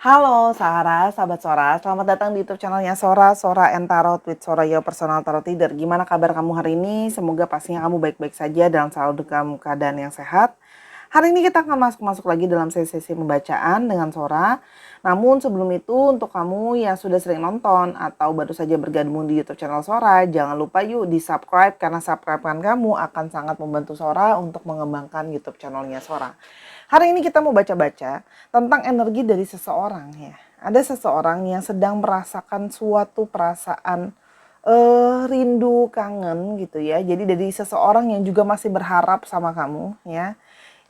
Halo Sarah, sahabat Sora, selamat datang di YouTube channelnya Sora, Sora and Tarot with Sora Your Personal Tarot Reader. Gimana kabar kamu hari ini? Semoga pastinya kamu baik-baik saja dan selalu dalam keadaan yang sehat. Hari ini kita akan masuk lagi dalam sesi pembacaan dengan Sora. Namun sebelum itu untuk kamu yang sudah sering nonton atau baru saja bergabung di YouTube channel Sora, jangan lupa yuk di subscribe karena subscribe-an kamu akan sangat membantu Sora untuk mengembangkan YouTube channelnya Sora. Hari ini kita mau baca-baca tentang energi dari seseorang ya. Ada seseorang yang sedang merasakan suatu perasaan rindu, kangen gitu ya. Jadi dari seseorang yang juga masih berharap sama kamu ya.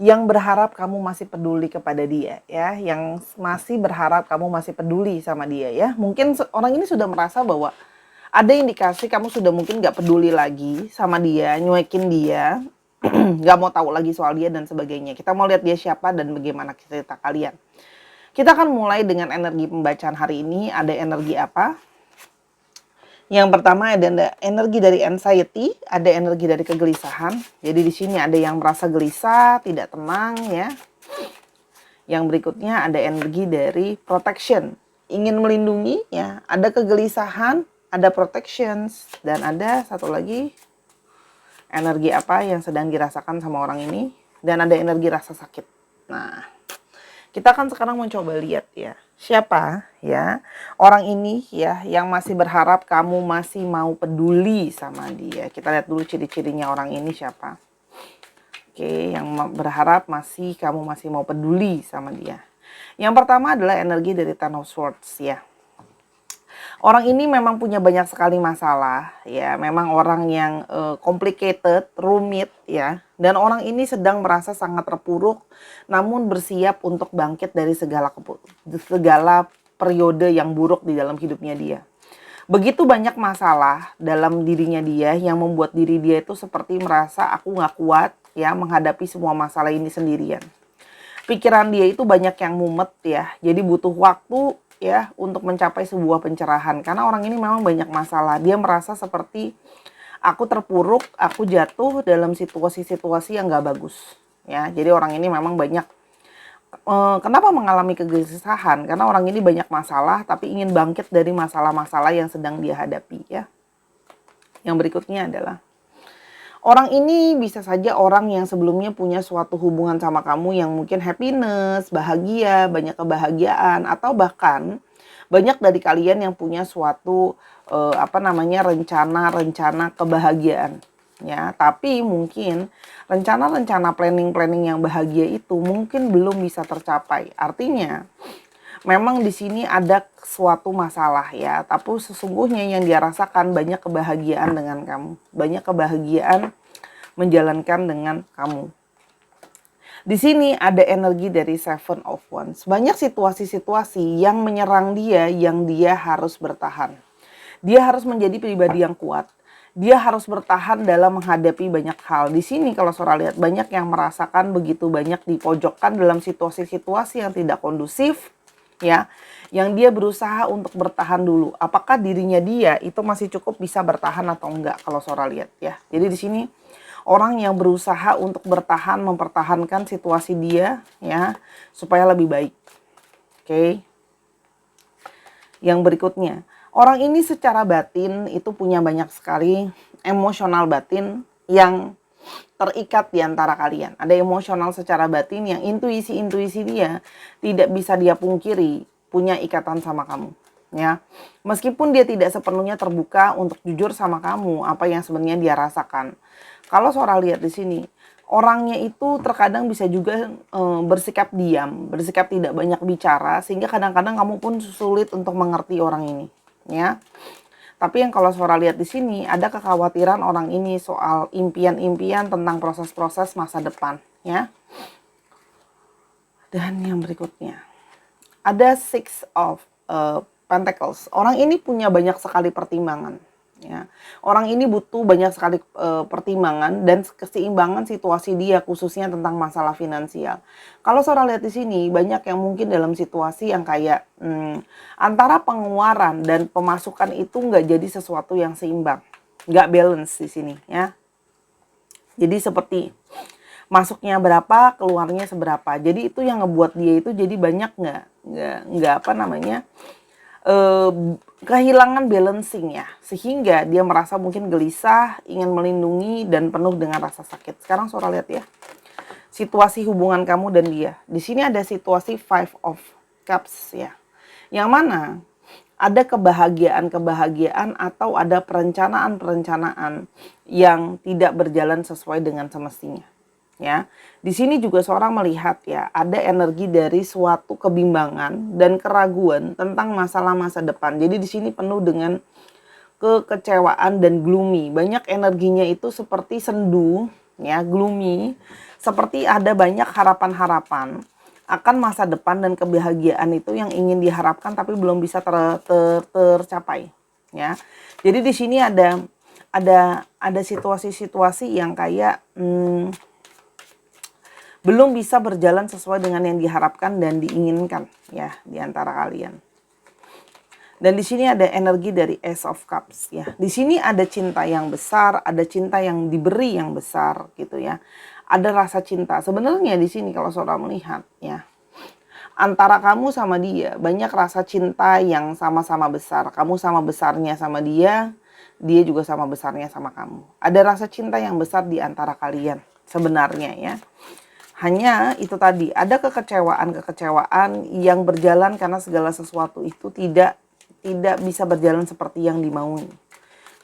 Yang berharap kamu masih peduli kepada dia ya, yang masih berharap kamu masih peduli sama dia ya. Mungkin orang ini sudah merasa bahwa ada indikasi kamu sudah mungkin gak peduli lagi sama dia, nyuekin dia, nggak mau tahu lagi soal dia dan sebagainya. Kita mau lihat dia siapa dan bagaimana cerita kalian. Kita akan mulai dengan energi pembacaan hari ini. Ada energi apa? Yang pertama ada energi dari anxiety, ada energi dari kegelisahan. Jadi di sini ada yang merasa gelisah, tidak tenang ya. Yang berikutnya ada energi dari protection, ingin melindungi ya. Ada kegelisahan, ada protections, dan ada satu lagi energi apa yang sedang dirasakan sama orang ini, dan ada energi rasa sakit. Nah, kita akan sekarang mencoba lihat ya, siapa ya orang ini ya yang masih berharap kamu masih mau peduli sama dia. Kita lihat dulu ciri-cirinya orang ini siapa. Oke, yang berharap kamu masih mau peduli sama dia. Yang pertama adalah energi dari Ten of Swords ya. Orang ini memang punya banyak sekali masalah ya, memang orang yang complicated, rumit ya. Dan orang ini sedang merasa sangat terpuruk namun bersiap untuk bangkit dari segala periode yang buruk di dalam hidupnya dia. Begitu banyak masalah dalam dirinya dia yang membuat diri dia itu seperti merasa aku gak kuat ya menghadapi semua masalah ini sendirian. Pikiran dia itu banyak yang mumet ya, jadi butuh waktu ya untuk mencapai sebuah pencerahan karena orang ini memang banyak masalah. Dia merasa seperti aku terpuruk, aku jatuh dalam situasi-situasi yang gak bagus ya. Jadi orang ini memang banyak kenapa mengalami kegelisahan, karena orang ini banyak masalah tapi ingin bangkit dari masalah-masalah yang sedang dia hadapi ya. Yang berikutnya adalah orang ini bisa saja orang yang sebelumnya punya suatu hubungan sama kamu yang mungkin happiness, bahagia, banyak kebahagiaan, atau bahkan banyak dari kalian yang punya suatu rencana-rencana kebahagiaan ya. Tapi mungkin rencana-rencana planning yang bahagia itu mungkin belum bisa tercapai. Artinya memang di sini ada suatu masalah ya, tapi sesungguhnya yang dia rasakan banyak kebahagiaan dengan kamu, banyak kebahagiaan menjalankan dengan kamu. Di sini ada energi dari Seven of Wands. Banyak situasi-situasi yang menyerang dia yang dia harus bertahan. Dia harus menjadi pribadi yang kuat. Dia harus bertahan dalam menghadapi banyak hal. Di sini kalau Sora lihat banyak yang merasakan begitu banyak dipojokkan dalam situasi-situasi yang tidak kondusif ya, yang dia berusaha untuk bertahan dulu. Apakah dirinya dia itu masih cukup bisa bertahan atau enggak kalau Sora lihat ya. Jadi di sini orang yang berusaha untuk bertahan, mempertahankan situasi dia ya supaya lebih baik. Oke. Yang berikutnya, orang ini secara batin itu punya banyak sekali emosional batin yang terikat di antara kalian. Ada emosional secara batin yang intuisi dia tidak bisa dia pungkiri punya ikatan sama kamu ya. Meskipun dia tidak sepenuhnya terbuka untuk jujur sama kamu apa yang sebenarnya dia rasakan. Kalau Sora lihat di sini, orangnya itu terkadang bisa juga bersikap diam, bersikap tidak banyak bicara sehingga kadang-kadang kamu pun sulit untuk mengerti orang ini ya. Tapi yang kalau Sora lihat di sini ada kekhawatiran orang ini soal impian-impian tentang proses-proses masa depan ya. Dan yang berikutnya ada Six of Pentacles. Orang ini punya banyak sekali pertimbangan ya. Orang ini butuh banyak sekali pertimbangan dan keseimbangan situasi dia khususnya tentang masalah finansial. Kalau Sora lihat di sini banyak yang mungkin dalam situasi yang kayak antara pengeluaran dan pemasukan itu nggak jadi sesuatu yang seimbang, nggak balance di sini ya. Jadi seperti masuknya berapa, keluarnya seberapa. Jadi itu yang ngebuat dia itu jadi banyak nggak apa namanya, kehilangan balancing ya, sehingga dia merasa mungkin gelisah, ingin melindungi dan penuh dengan rasa sakit. Sekarang Sora lihat ya, situasi hubungan kamu dan dia. Di sini ada situasi Five of Cups ya, yang mana ada kebahagiaan-kebahagiaan atau ada perencanaan-perencanaan yang tidak berjalan sesuai dengan semestinya. Ya, di sini juga seorang melihat ya, ada energi dari suatu kebimbangan dan keraguan tentang masalah masa depan. Jadi di sini penuh dengan kekecewaan dan gloomy. Banyak energinya itu seperti sendu, ya, gloomy, seperti ada banyak harapan-harapan akan masa depan dan kebahagiaan itu yang ingin diharapkan tapi belum bisa tercapai, ya. Jadi di sini ada situasi-situasi yang kayak belum bisa berjalan sesuai dengan yang diharapkan dan diinginkan ya di antara kalian. Dan di sini ada energi dari Ace of Cups ya. Di sini ada cinta yang besar, ada cinta yang diberi yang besar gitu ya. Ada rasa cinta. Sebenarnya di sini kalau saudara melihat ya, antara kamu sama dia banyak rasa cinta yang sama-sama besar. Kamu sama besarnya sama dia juga sama besarnya sama kamu. Ada rasa cinta yang besar di antara kalian sebenarnya ya. Hanya itu tadi, ada kekecewaan yang berjalan karena segala sesuatu itu tidak bisa berjalan seperti yang dimaui.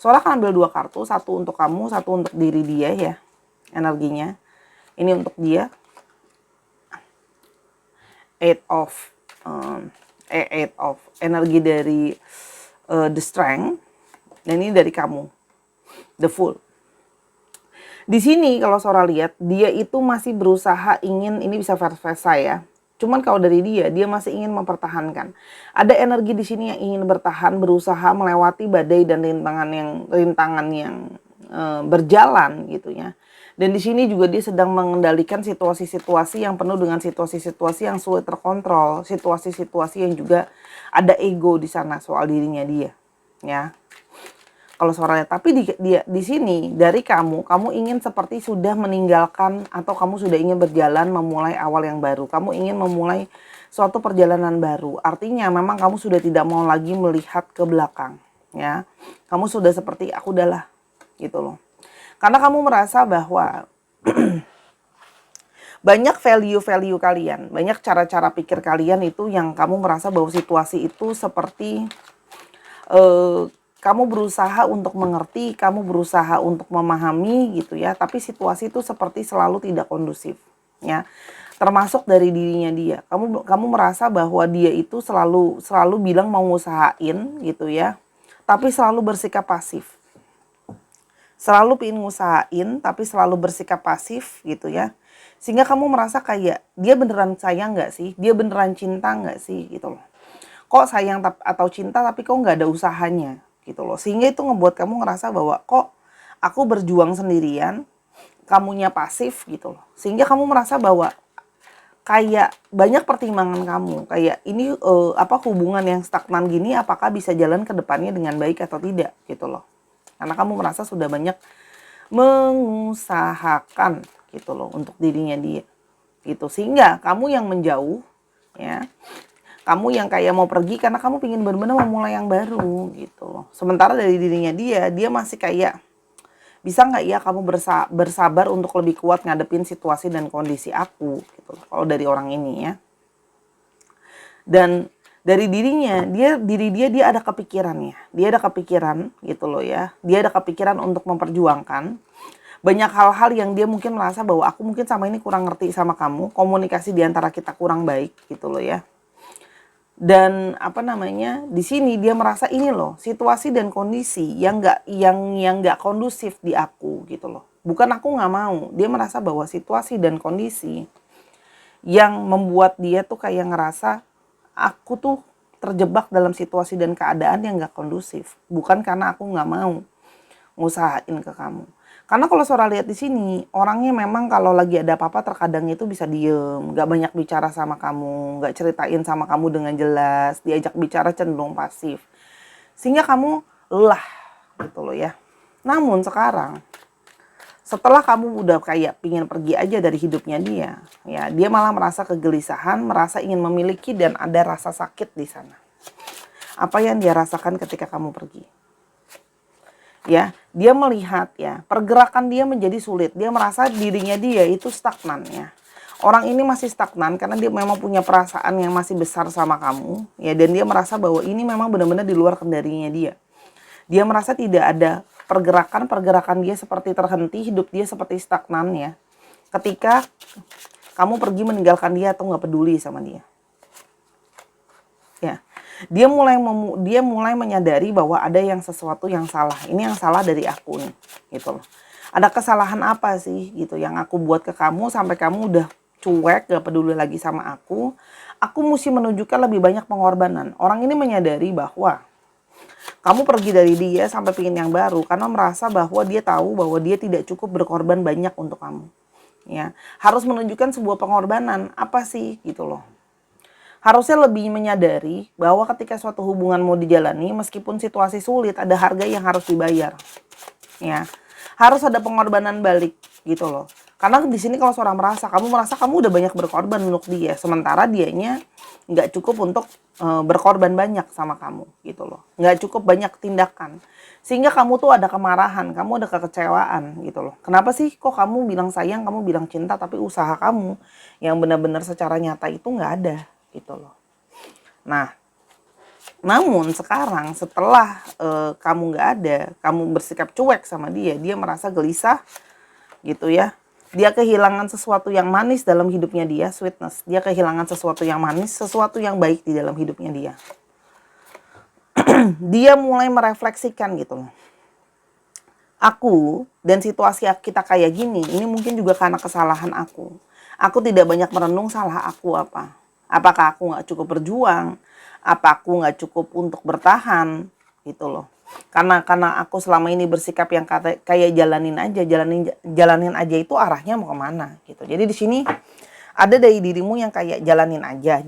Soalnya akan ambil 2 kartu, satu untuk kamu, satu untuk diri dia ya, energinya. Ini untuk dia. Eight of energi dari the strength, dan ini dari kamu, the Fool. Di sini kalau Sora lihat, dia itu masih berusaha ingin, ini bisa versi saya. Cuman kalau dari dia masih ingin mempertahankan. Ada energi di sini yang ingin bertahan, berusaha melewati badai dan rintangan yang berjalan gitu ya. Dan di sini juga dia sedang mengendalikan situasi-situasi yang penuh dengan situasi-situasi yang sulit terkontrol, situasi-situasi yang juga ada ego di sana soal dirinya dia, ya. Kalau suaranya, tapi di sini dari kamu ingin seperti sudah meninggalkan atau kamu sudah ingin berjalan memulai awal yang baru. Kamu ingin memulai suatu perjalanan baru. Artinya memang kamu sudah tidak mau lagi melihat ke belakang, ya. Kamu sudah seperti aku udahlah, gitu loh. Karena kamu merasa bahwa banyak value-value kalian, banyak cara-cara pikir kalian itu yang kamu merasa bahwa situasi itu seperti kamu berusaha untuk mengerti, kamu berusaha untuk memahami gitu ya, tapi situasi itu seperti selalu tidak kondusif, ya. Termasuk dari dirinya dia. Kamu merasa bahwa dia itu selalu bilang mau ngusahain gitu ya, tapi selalu bersikap pasif. Selalu pengen ngusahain tapi selalu bersikap pasif gitu ya. Sehingga kamu merasa kayak dia beneran sayang nggak sih? Dia beneran cinta nggak sih gitu loh. Kok sayang atau cinta tapi kok nggak ada usahanya gitu loh. Sehingga itu ngebuat kamu ngerasa bahwa kok aku berjuang sendirian, kamunya pasif gitu loh. Sehingga kamu merasa bahwa kayak banyak pertimbangan kamu, kayak ini hubungan yang stagnan gini apakah bisa jalan ke depannya dengan baik atau tidak gitu loh. Karena kamu merasa sudah banyak mengusahakan gitu loh untuk dirinya dia gitu, sehingga kamu yang menjauh ya. Kamu yang kayak mau pergi karena kamu pengen benar-benar memulai yang baru gitu loh. Sementara dari dirinya dia masih kayak, bisa nggak ya kamu bersabar untuk lebih kuat ngadepin situasi dan kondisi aku gitu loh. Kalau dari orang ini ya. Dan dari dirinya, dia ada kepikirannya. Dia ada kepikiran gitu loh ya. Dia ada kepikiran untuk memperjuangkan banyak hal-hal yang dia mungkin merasa bahwa aku mungkin sama ini kurang ngerti sama kamu. Komunikasi di antara kita kurang baik gitu loh ya. Dan di sini dia merasa ini loh situasi dan kondisi yang nggak kondusif di aku gitu loh. Bukan aku nggak mau, dia merasa bahwa situasi dan kondisi yang membuat dia tuh kayak ngerasa aku tuh terjebak dalam situasi dan keadaan yang nggak kondusif. Bukan karena aku nggak mau ngusahain ke kamu. Karena kalau Sora lihat di sini, orangnya memang kalau lagi ada apa-apa terkadang itu bisa diem, gak banyak bicara sama kamu, gak ceritain sama kamu dengan jelas, diajak bicara cenderung pasif. Sehingga kamu lelah gitu loh ya. Namun sekarang, setelah kamu udah kayak pingin pergi aja dari hidupnya dia, ya dia malah merasa kegelisahan, merasa ingin memiliki dan ada rasa sakit di sana. Apa yang dia rasakan ketika kamu pergi? Ya, dia melihat ya, pergerakan dia menjadi sulit. Dia merasa dirinya dia itu stagnan ya. Orang ini masih stagnan karena dia memang punya perasaan yang masih besar sama kamu ya, dan dia merasa bahwa ini memang benar-benar di luar kendalinya dia. Dia merasa tidak ada pergerakan dia seperti terhenti, hidup dia seperti stagnan ya. Ketika kamu pergi meninggalkan dia atau nggak peduli sama dia. Ya, dia mulai menyadari bahwa ada yang sesuatu yang salah. Ini yang salah dari aku nih, gitu loh. Ada kesalahan apa sih gitu yang aku buat ke kamu sampai kamu udah cuek, gak peduli lagi sama aku. Aku mesti menunjukkan lebih banyak pengorbanan. Orang ini menyadari bahwa kamu pergi dari dia sampai pingin yang baru karena merasa bahwa dia tahu bahwa dia tidak cukup berkorban banyak untuk kamu. Ya, harus menunjukkan sebuah pengorbanan apa sih gitu loh. Harusnya lebih menyadari bahwa ketika suatu hubungan mau dijalani, meskipun situasi sulit, ada harga yang harus dibayar. Ya, harus ada pengorbanan balik gitu loh. Karena di sini kalau seorang merasa kamu udah banyak berkorban untuk dia, sementara dianya nggak cukup untuk berkorban banyak sama kamu gitu loh. Nggak cukup banyak tindakan. Sehingga kamu tuh ada kemarahan, kamu ada kekecewaan gitu loh. Kenapa sih kok kamu bilang sayang, kamu bilang cinta, tapi usaha kamu yang benar-benar secara nyata itu nggak ada gitu loh. Nah, namun sekarang setelah kamu nggak ada, kamu bersikap cuek sama dia, dia merasa gelisah gitu ya. Dia kehilangan sesuatu yang manis dalam hidupnya dia, sweetness. Dia kehilangan sesuatu yang manis, sesuatu yang baik di dalam hidupnya dia. Dia mulai merefleksikan gitu loh. Aku dan situasi kita kayak gini, ini mungkin juga karena kesalahan aku. Aku tidak banyak merenung salah aku apa. Apakah aku nggak cukup berjuang? Apa aku nggak cukup untuk bertahan? Gitu loh. Karena aku selama ini bersikap yang kayak jalanin aja itu arahnya mau kemana gitu. Jadi di sini ada dari dirimu yang kayak jalanin aja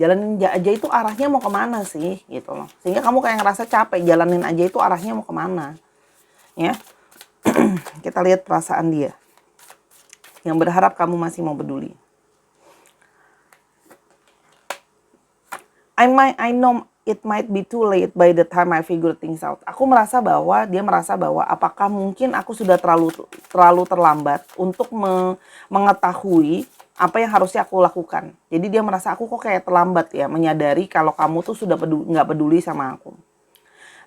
itu arahnya mau kemana sih gitu loh. Sehingga kamu kayak ngerasa capek, jalanin aja itu arahnya mau kemana. Ya, kita lihat perasaan dia yang berharap kamu masih mau peduli. I know it might be too late by the time I figure things out. Dia merasa bahwa apakah mungkin aku sudah terlalu terlambat untuk mengetahui apa yang harusnya aku lakukan. Jadi dia merasa aku kok kayak terlambat ya menyadari kalau kamu tuh sudah nggak peduli sama aku.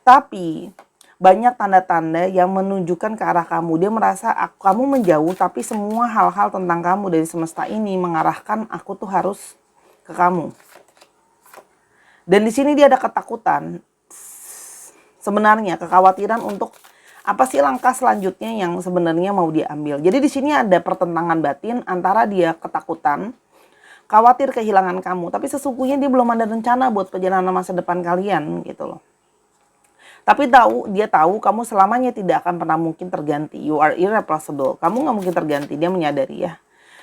Tapi banyak tanda-tanda yang menunjukkan ke arah kamu. Dia merasa kamu menjauh, tapi semua hal-hal tentang kamu dari semesta ini mengarahkan aku tuh harus ke kamu. Dan di sini dia ada ketakutan, sebenarnya kekhawatiran untuk apa sih langkah selanjutnya yang sebenarnya mau dia ambil. Jadi di sini ada pertentangan batin antara dia ketakutan, khawatir kehilangan kamu, tapi sesungguhnya dia belum ada rencana buat perjalanan masa depan kalian gitu loh. Tapi dia tahu kamu selamanya tidak akan pernah mungkin terganti. You are irreplaceable. Kamu nggak mungkin terganti, dia menyadari ya.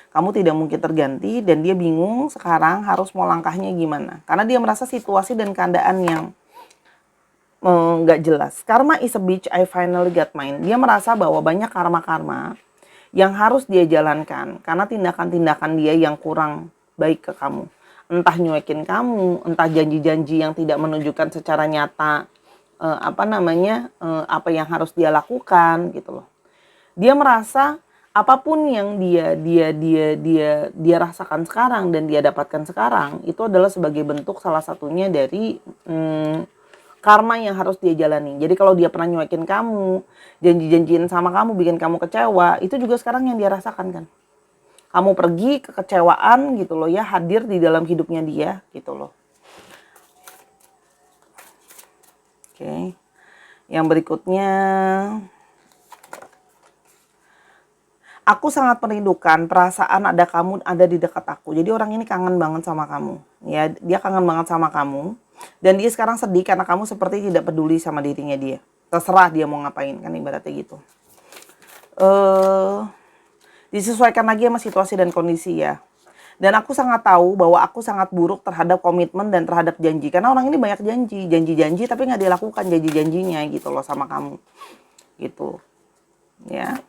Kamu tidak mungkin terganti dan dia bingung sekarang harus mau langkahnya gimana. Karena dia merasa situasi dan keadaan yang nggak jelas. Karma is a bitch, I finally got mine. Dia merasa bahwa banyak karma-karma yang harus dia jalankan karena tindakan-tindakan dia yang kurang baik ke kamu. Entah nyuekin kamu, entah janji-janji yang tidak menunjukkan secara nyata apa yang harus dia lakukan gitu loh. Dia merasa apapun yang dia rasakan sekarang dan dia dapatkan sekarang itu adalah sebagai bentuk salah satunya dari karma yang harus dia jalani. Jadi kalau dia pernah nyuekin kamu, janji-janjiin sama kamu, bikin kamu kecewa, itu juga sekarang yang dia rasakan kan. Kamu pergi, kekecewaan gitu loh ya, hadir di dalam hidupnya dia gitu loh. Oke. Yang berikutnya, aku sangat merindukan perasaan ada kamu ada di dekat aku. Jadi orang ini kangen banget sama kamu. Ya, dia kangen banget sama kamu. Dan dia sekarang sedih karena kamu seperti tidak peduli sama dirinya dia. Terserah dia mau ngapain kan ibaratnya gitu. Disesuaikan lagi sama situasi dan kondisi ya. Dan aku sangat tahu bahwa aku sangat buruk terhadap komitmen dan terhadap janji. Karena orang ini banyak janji tapi nggak dilakukan janji-janjinya gitu loh sama kamu. Gitu. Ya.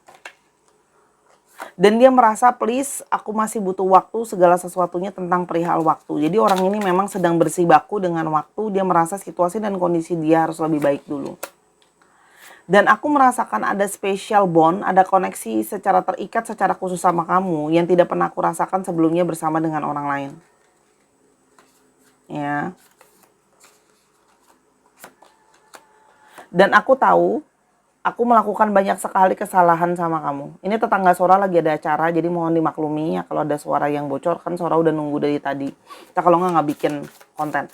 Dan dia merasa, please, aku masih butuh waktu, segala sesuatunya tentang perihal waktu. Jadi orang ini memang sedang bersibaku dengan waktu, dia merasa situasi dan kondisi dia harus lebih baik dulu. Dan aku merasakan ada special bond, ada koneksi secara terikat secara khusus sama kamu yang tidak pernah aku rasakan sebelumnya bersama dengan orang lain. Ya. Dan aku tahu aku melakukan banyak sekali kesalahan sama kamu. Ini tetangga Sora lagi ada acara, jadi mohon dimaklumi ya kalau ada suara yang bocor, kan Sora udah nunggu dari tadi. Kita kalau nggak bikin konten.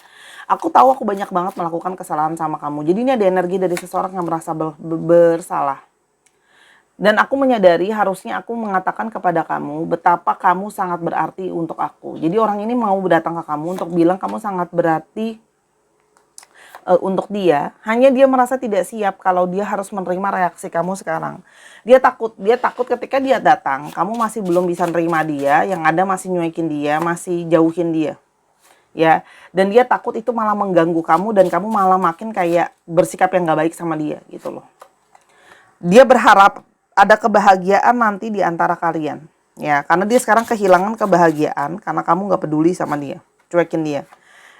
Aku tahu aku banyak banget melakukan kesalahan sama kamu. Jadi ini ada energi dari seseorang yang merasa bersalah. Dan aku menyadari harusnya aku mengatakan kepada kamu betapa kamu sangat berarti untuk aku. Jadi orang ini mau datang ke kamu untuk bilang kamu sangat berarti untuk dia, hanya dia merasa tidak siap kalau dia harus menerima reaksi kamu sekarang. Dia takut ketika dia datang, kamu masih belum bisa nerima dia, yang ada masih nyuekin dia, masih jauhin dia. Ya, dan dia takut itu malah mengganggu kamu dan kamu malah makin kayak bersikap yang gak baik sama dia gitu loh. Dia berharap ada kebahagiaan nanti di antara kalian. Ya, karena dia sekarang kehilangan kebahagiaan karena kamu gak peduli sama dia, cuekin dia.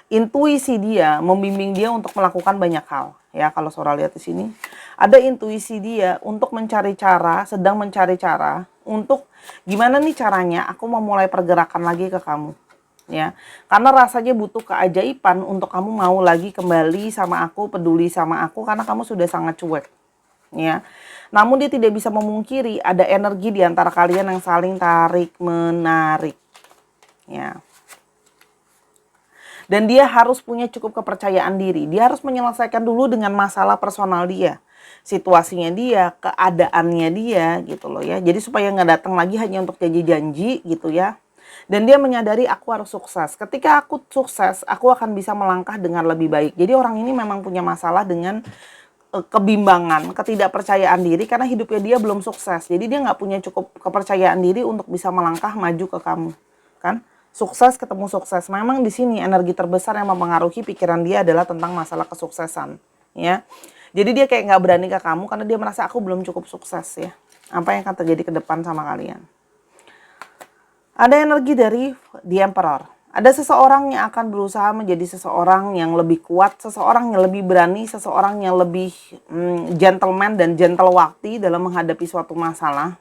Intuisi dia membimbing dia untuk melakukan banyak hal. Ya, kalau Sora lihat di sini, ada intuisi dia untuk mencari cara, sedang mencari cara untuk gimana nih caranya aku mau mulai pergerakan lagi ke kamu. Ya, karena rasanya butuh keajaiban untuk kamu mau lagi kembali sama aku, peduli sama aku karena kamu sudah sangat cuek. Ya. Namun dia tidak bisa memungkiri ada energi di antara kalian yang saling tarik menarik. Ya. Dan dia harus punya cukup kepercayaan diri. Dia harus menyelesaikan dulu dengan masalah personal dia. Situasinya dia, keadaannya dia gitu loh ya. Jadi supaya nggak datang lagi hanya untuk janji-janji gitu ya. Dan dia menyadari aku harus sukses. Ketika aku sukses, aku akan bisa melangkah dengan lebih baik. Jadi orang ini memang punya masalah dengan kebimbangan, ketidakpercayaan diri karena hidupnya dia belum sukses. Jadi dia nggak punya cukup kepercayaan diri untuk bisa melangkah maju ke kamu. Kan? Sukses ketemu sukses. Memang di sini energi terbesar yang mempengaruhi pikiran dia adalah tentang masalah kesuksesan, ya. Jadi dia kayak nggak berani ke kamu karena dia merasa aku belum cukup sukses ya. Apa yang akan terjadi ke depan sama kalian? Ada energi dari The Emperor. Ada seseorang yang akan berusaha menjadi seseorang yang lebih kuat, seseorang yang lebih berani, seseorang yang lebih gentleman dan gentle waktu dalam menghadapi suatu masalah.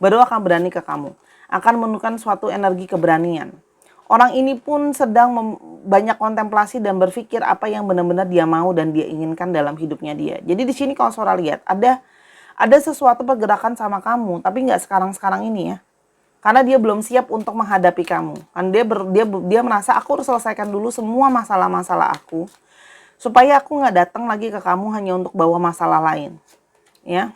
Baru akan berani ke kamu. Akan menunjukkan suatu energi keberanian. Orang ini pun sedang banyak kontemplasi dan berpikir apa yang benar-benar dia mau dan dia inginkan dalam hidupnya dia. Jadi di sini kalau Sora lihat ada sesuatu pergerakan sama kamu, tapi nggak sekarang-sekarang ini ya. Karena dia belum siap untuk menghadapi kamu. Kan dia merasa aku harus selesaikan dulu semua masalah-masalah aku supaya aku nggak datang lagi ke kamu hanya untuk bawa masalah lain. Ya.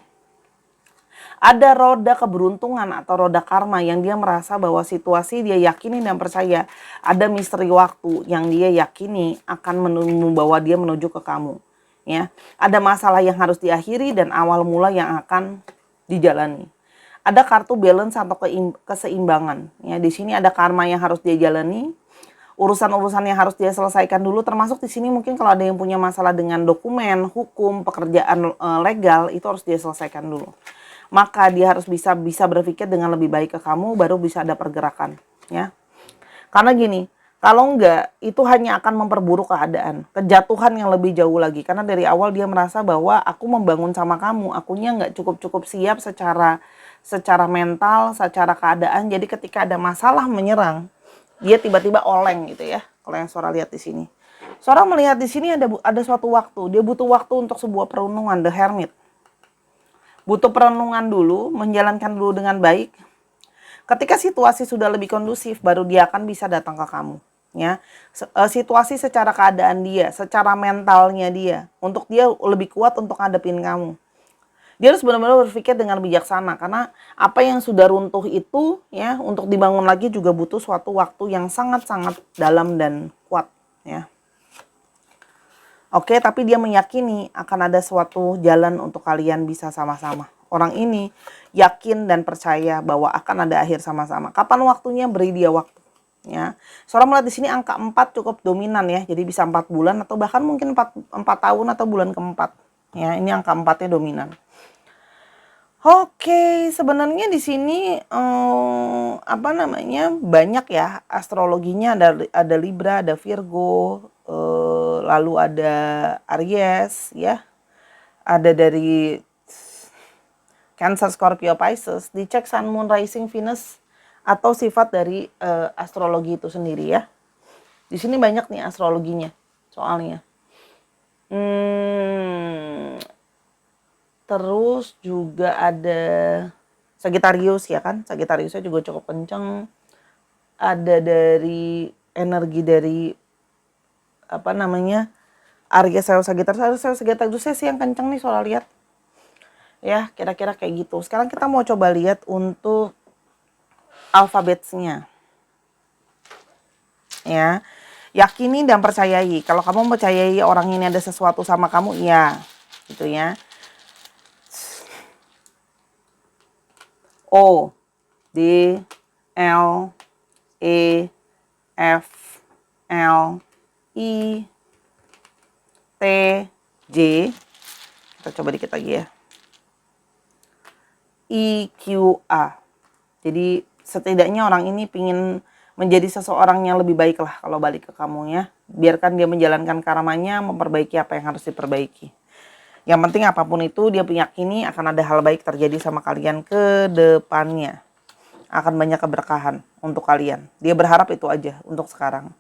Ada roda keberuntungan atau roda karma yang dia merasa bahwa situasi dia yakini dan percaya ada misteri waktu yang dia yakini akan membawa dia menuju ke kamu. Ya, ada masalah yang harus diakhiri dan awal mula yang akan dijalani. Ada kartu balance atau keseimbangan. Ya, di sini ada karma yang harus dia jalani, urusan-urusan yang harus dia selesaikan dulu. Termasuk di sini mungkin kalau ada yang punya masalah dengan dokumen, hukum, pekerjaan legal itu harus dia selesaikan dulu. Maka dia harus bisa berpikir dengan lebih baik ke kamu, baru bisa ada pergerakan, ya. Karena gini, kalau enggak, itu hanya akan memperburuk keadaan, kejatuhan yang lebih jauh lagi. Karena dari awal dia merasa bahwa aku membangun sama kamu, akunya nggak cukup siap secara mental, secara keadaan. Jadi ketika ada masalah menyerang, dia tiba-tiba oleng gitu ya. Kalau yang Sora lihat di sini, Sora melihat di sini ada suatu waktu, dia butuh waktu untuk sebuah perenungan, The Hermit. Butuh perenungan dulu, menjalankan dulu dengan baik. Ketika situasi sudah lebih kondusif, baru dia akan bisa datang ke kamu. Ya, situasi secara keadaan dia, secara mentalnya dia, untuk dia lebih kuat untuk ngadepin kamu. Dia harus benar-benar berpikir dengan bijaksana karena apa yang sudah runtuh itu ya untuk dibangun lagi juga butuh suatu waktu yang sangat-sangat dalam dan kuat. Ya. Oke, tapi dia meyakini akan ada suatu jalan untuk kalian bisa sama-sama. Orang ini yakin dan percaya bahwa akan ada akhir sama-sama. Kapan waktunya, beri dia waktu. Ya, Sora melihat di sini angka 4 cukup dominan ya. Jadi bisa 4 bulan atau bahkan mungkin 4 tahun atau bulan keempat. Ya, ini angka 4-nya dominan. Oke, sebenarnya di sini apa namanya, banyak ya astrologinya, ada Libra, ada Virgo, lalu ada Aries ya, ada dari Cancer, Scorpio, Pisces. Dicek Sun, Moon, Rising, Venus atau sifat dari astrologi itu sendiri ya. Di sini banyak nih astrologinya soalnya. Terus juga ada Sagittarius ya kan, Sagittariusnya juga cukup kenceng. Ada dari energi dari apa namanya, Aries, Sagittariusnya sih yang kenceng nih soal lihat. Ya, kira-kira kayak gitu. Sekarang kita mau coba lihat untuk alfabetnya. Ya, yakini dan percayai. Kalau kamu percayai orang ini ada sesuatu sama kamu, iya, gitu ya. O, D, L, E, F, L, I, T, J. Kita coba dikit lagi ya. I, Q, A. Jadi setidaknya orang ini pingin menjadi seseorang yang lebih baik lah kalau balik ke kamu ya. Biarkan dia menjalankan karmanya, memperbaiki apa yang harus diperbaiki. Yang penting apapun itu dia meyakini akan ada hal baik terjadi sama kalian ke depannya. Akan banyak keberkahan untuk kalian. Dia berharap itu aja untuk sekarang.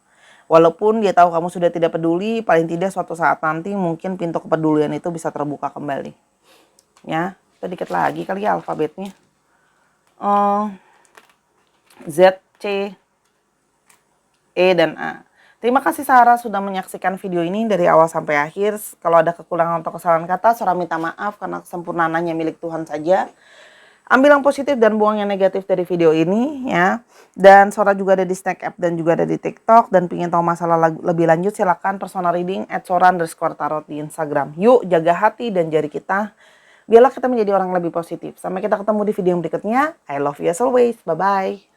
Walaupun dia tahu kamu sudah tidak peduli, paling tidak suatu saat nanti mungkin pintu kepedulian itu bisa terbuka kembali. Ya, sedikit lagi kali ya alfabetnya. Z, C, E, dan A. Terima kasih Sarah sudah menyaksikan video ini dari awal sampai akhir. Kalau ada kekurangan atau kesalahan kata, Sarah minta maaf karena kesempurnaan hanya milik Tuhan saja. Ambil yang positif dan buang yang negatif dari video ini ya. Dan Sora juga ada di Snack App dan juga ada di TikTok. Dan pengen tahu masalah lebih lanjut silahkan personal reading @sora_tarot di Instagram. Yuk jaga hati dan jari kita. Biarlah kita menjadi orang lebih positif. Sampai kita ketemu di video yang berikutnya. I love you as always. Bye-bye.